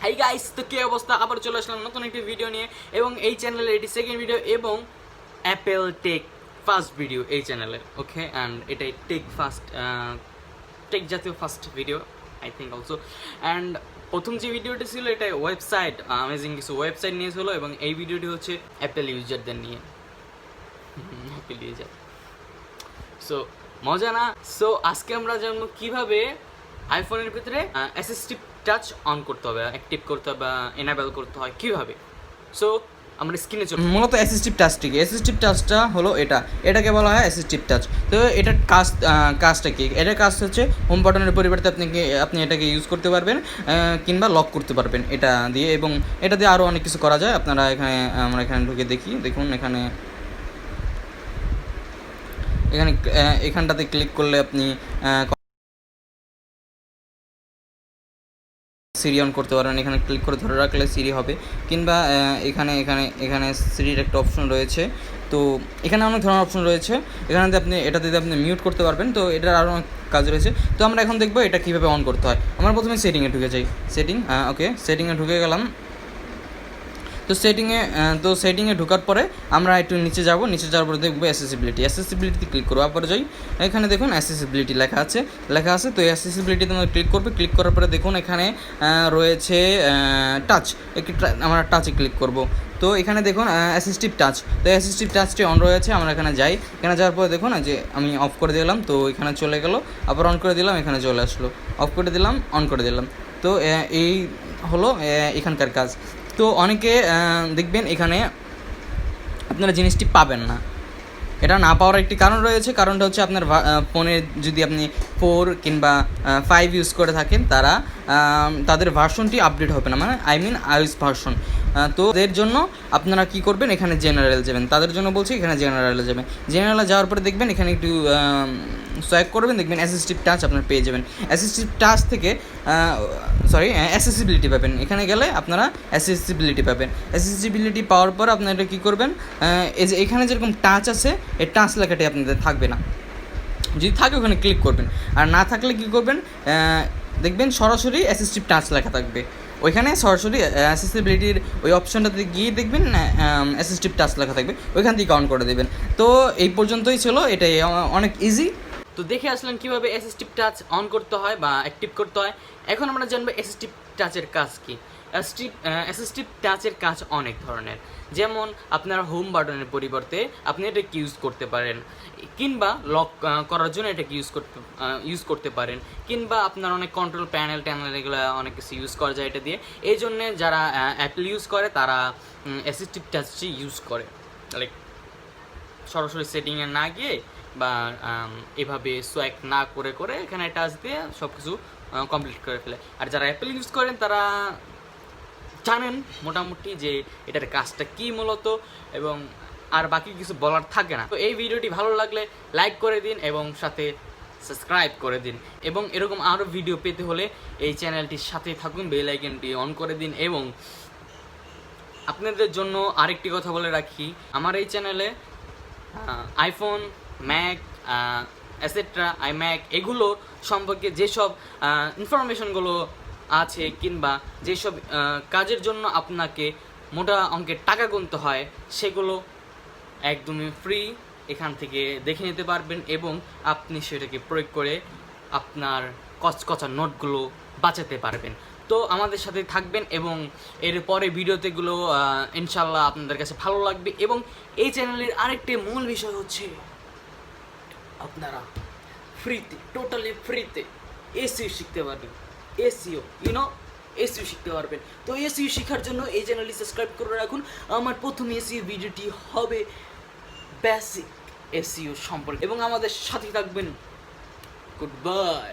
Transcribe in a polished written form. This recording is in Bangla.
হাই গাইস, তো কি অবস্থা? আবার চলে আসলাম নতুন একটি ভিডিও নিয়ে, এবং এই চ্যানেলে এটি সেকেন্ড ভিডিও এবং অ্যাপেল টেক ফার্স্ট ভিডিও এই চ্যানেলে। ওকে, অ্যান্ড এটাই টেক জাতীয় first video I think also. And প্রথম যে ভিডিওটি ছিল এটা ওয়েবসাইট, অ্যামেজিং কিছু ওয়েবসাইট নিয়ে ছিল, এবং এই ভিডিওটি হচ্ছে অ্যাপেল ইউজারদের নিয়ে। অ্যাপেল ইউজার, সো মজা না? সো আজকে আমরা জানবো কীভাবে আইফোনের ভিতরে অ্যাসিস্টিভ টাচ অন করতে হবে, অ্যাক্টিভ করতে হবে, এনাবেল করতে হয় কীভাবে। সো আমরা স্ক্রিনে চলে। মূলত অ্যাসিস্টিভ টাচটি কি? অ্যাসিস্টিভ টাচটা হলো এটাকে বলা হয় অ্যাসিস্টিভ টাচ। তো এটার কাজটা কি? এটার কাজ হচ্ছে হোম বাটনের পরিবর্তে আপনি এটাকে ইউজ করতে পারবেন, কিংবা লক করতে পারবেন এটা দিয়ে, এবং এটা দিয়ে আরও অনেক কিছু করা যায়। আমরা এখানে ঢুকে দেখুন এখানটাতে ক্লিক করলে আপনি সিরি অন করতে পারবেন। এখানে ক্লিক করে ধরে রাখলে সিরি হবে, কিংবা এখানে সিরির একটা অপশন রয়েছে। তো এখানে অনেক ধরনের অপশন রয়েছে, এটাতে আপনি মিউট করতে পারবেন। তো এটার আরও অনেক কাজ রয়েছে। তো আমরা এখন দেখবো এটা কীভাবে অন করতে হয়। আমরা প্রথমে সেটিংয়ে ঢুকে যাই। ওকে, সেটিংয়ে ঢুকে গেলাম। তো সেটিংয়ে ঢোকার পরে আমরা একটু নিচে যাওয়ার পরে দেখবো অ্যাসেসিবিলিটি ক্লিক করবো। আবার যাই, এখানে দেখুন অ্যাসেসিবিলিটি লেখা আছে। তো অ্যাসেসিবিলিটিতে আমরা ক্লিক করার পরে দেখুন এখানে রয়েছে টাচ। আমরা টাচে ক্লিক করব। তো এখানে দেখুন অ্যাসিস্টিভ টাচ। তো অ্যাসিস্টিভ টাচটি অন রয়েছে। আমরা এখানে যাই, এখানে যাওয়ার পরে দেখুন যে আমি অফ করে দিলাম, তো এখানে চলে গেল। আবার অন করে দিলাম, এখানে চলে আসলো। অফ করে দিলাম, অন করে দিলাম। তো এই হলো এখানকার কাজ। তো অনেকে দেখবেন এখানে আপনারা জিনিসটি পাবেন না। এটা না পাওয়ার একটি কারণ রয়েছে। কারণটা হচ্ছে আপনার ফোনে যদি আপনি 4 কিংবা 5 ইউজ করে থাকেন, তাদের ভার্সনটি আপডেট হবে না, মানে iOS ভার্সন। তো এর জন্য আপনারা কি করবেন, এখানে জেনারেল যাবেন। তাদের জন্য বলছি এখানে জেনারেলে যাবেন। জেনারেলে যাওয়ার পরে দেখবেন এখানে একটু সোয়াইপ করবেন, দেখবেন অ্যাসিস্টিভ টাচ আপনারা পেয়ে যাবেন। অ্যাসিস্টিভ টাচ থেকে অ্যাসেসিবিলিটি পাবেন। এখানে গেলে আপনারা অ্যাসেসিবিলিটি পাবেন। অ্যাসেসিবিলিটি পাওয়ার পর আপনারা এটা কী করবেন, এই যে এখানে যেরকম টাচ আছে, এই টাচ লেখাটি আপনাদের থাকবে না। যদি থাকে ওখানে ক্লিক করবেন, আর না থাকলে কী করবেন, দেখবেন সরাসরি অ্যাসিস্টিভ টাচ লেখা থাকবে। ওইখানে সরাসরি অ্যাসেসিবিলিটির ওই অপশানটাতে গিয়ে দেখবেন অ্যাসিস্টিভ টাচ লেখা থাকবে, ওইখান থেকে অন করে দেবেন। তো এই পর্যন্তই ছিল, এটাই অনেক ইজি। তো দেখে আসলেন কীভাবে অ্যাসিস্টিভ টাচ অন করতে হয় বা অ্যাক্টিভ করতে হয়। এখন আমরা জানবো অ্যাসিস্টিভ টাচের কাজ কী। অ্যাসিস্টিভ টাচের কাজ অনেক ধরনের, যেমন আপনার হোম বাটনের পরিবর্তে আপনি এটাকে ইউজ করতে পারেন, কিংবা লক করার জন্য এটাকে ইউজ করতে পারেন, কিংবা আপনার অনেক কন্ট্রোল প্যানেল এগুলো অনেক কিছু ইউজ করা যায় এটা দিয়ে। এই জন্যে যারা অ্যাপল ইউজ করে তারা অ্যাসিস্টিভ টাচটি ইউজ করে, লাইক সরাসরি সেটিংয়ে না গিয়ে বা এভাবে সোয়াইপ না করে এখানে টাচ দিয়ে সব কিছু কমপ্লিট করে ফেলে। আর যারা অ্যাপেল ইউজ করেন তারা জানেন মোটামুটি যে এটার কাজটা কী মূলত, এবং আর বাকি কিছু বলার থাকে না। তো এই ভিডিওটি ভালো লাগলে লাইক করে দিন এবং সাথে সাবস্ক্রাইব করে দিন, এবং এরকম আরও ভিডিও পেতে হলে এই চ্যানেলটির সাথে থাকুন, বেল আইকনটি অন করে দিন। এবং আপনাদের জন্য আরেকটি কথা বলে রাখি, আমার এই চ্যানেলে আইফোন, ম্যাক, এটসেট্রা, iMac এগুলো সম্পর্কে যেসব ইনফরমেশনগুলো আছে, কিংবা যেসব কাজের জন্য আপনাকে মোটা অঙ্কের টাকা গুনতে হয়, সেগুলো একদমই ফ্রি এখান থেকে দেখে নিতে পারবেন, এবং আপনি সেটাকে প্রয়োগ করে আপনার কচকচা নোটগুলো বাঁচাতে পারবেন। তো আমাদের সাথে থাকবেন, এবং এর পরে ভিডিওতেগুলো ইনশাল্লাহ আপনাদের কাছে ভালো লাগবে। এবং এই চ্যানেলের আরেকটি মূল বিষয় হচ্ছে আপনারা ফ্রিতে, টোটালি ফ্রিতে এসইও শিখতে পারবেন। এসইও শিখতে পারবেন। তো এসইও শেখার জন্য এই চ্যানেলটি সাবস্ক্রাইব করে রাখুন। আমার প্রথম এসইও ভিডিওটি হবে বেসিক এসইও সম্পর্কে, এবং আমাদের সাথে থাকবেন। Good bye.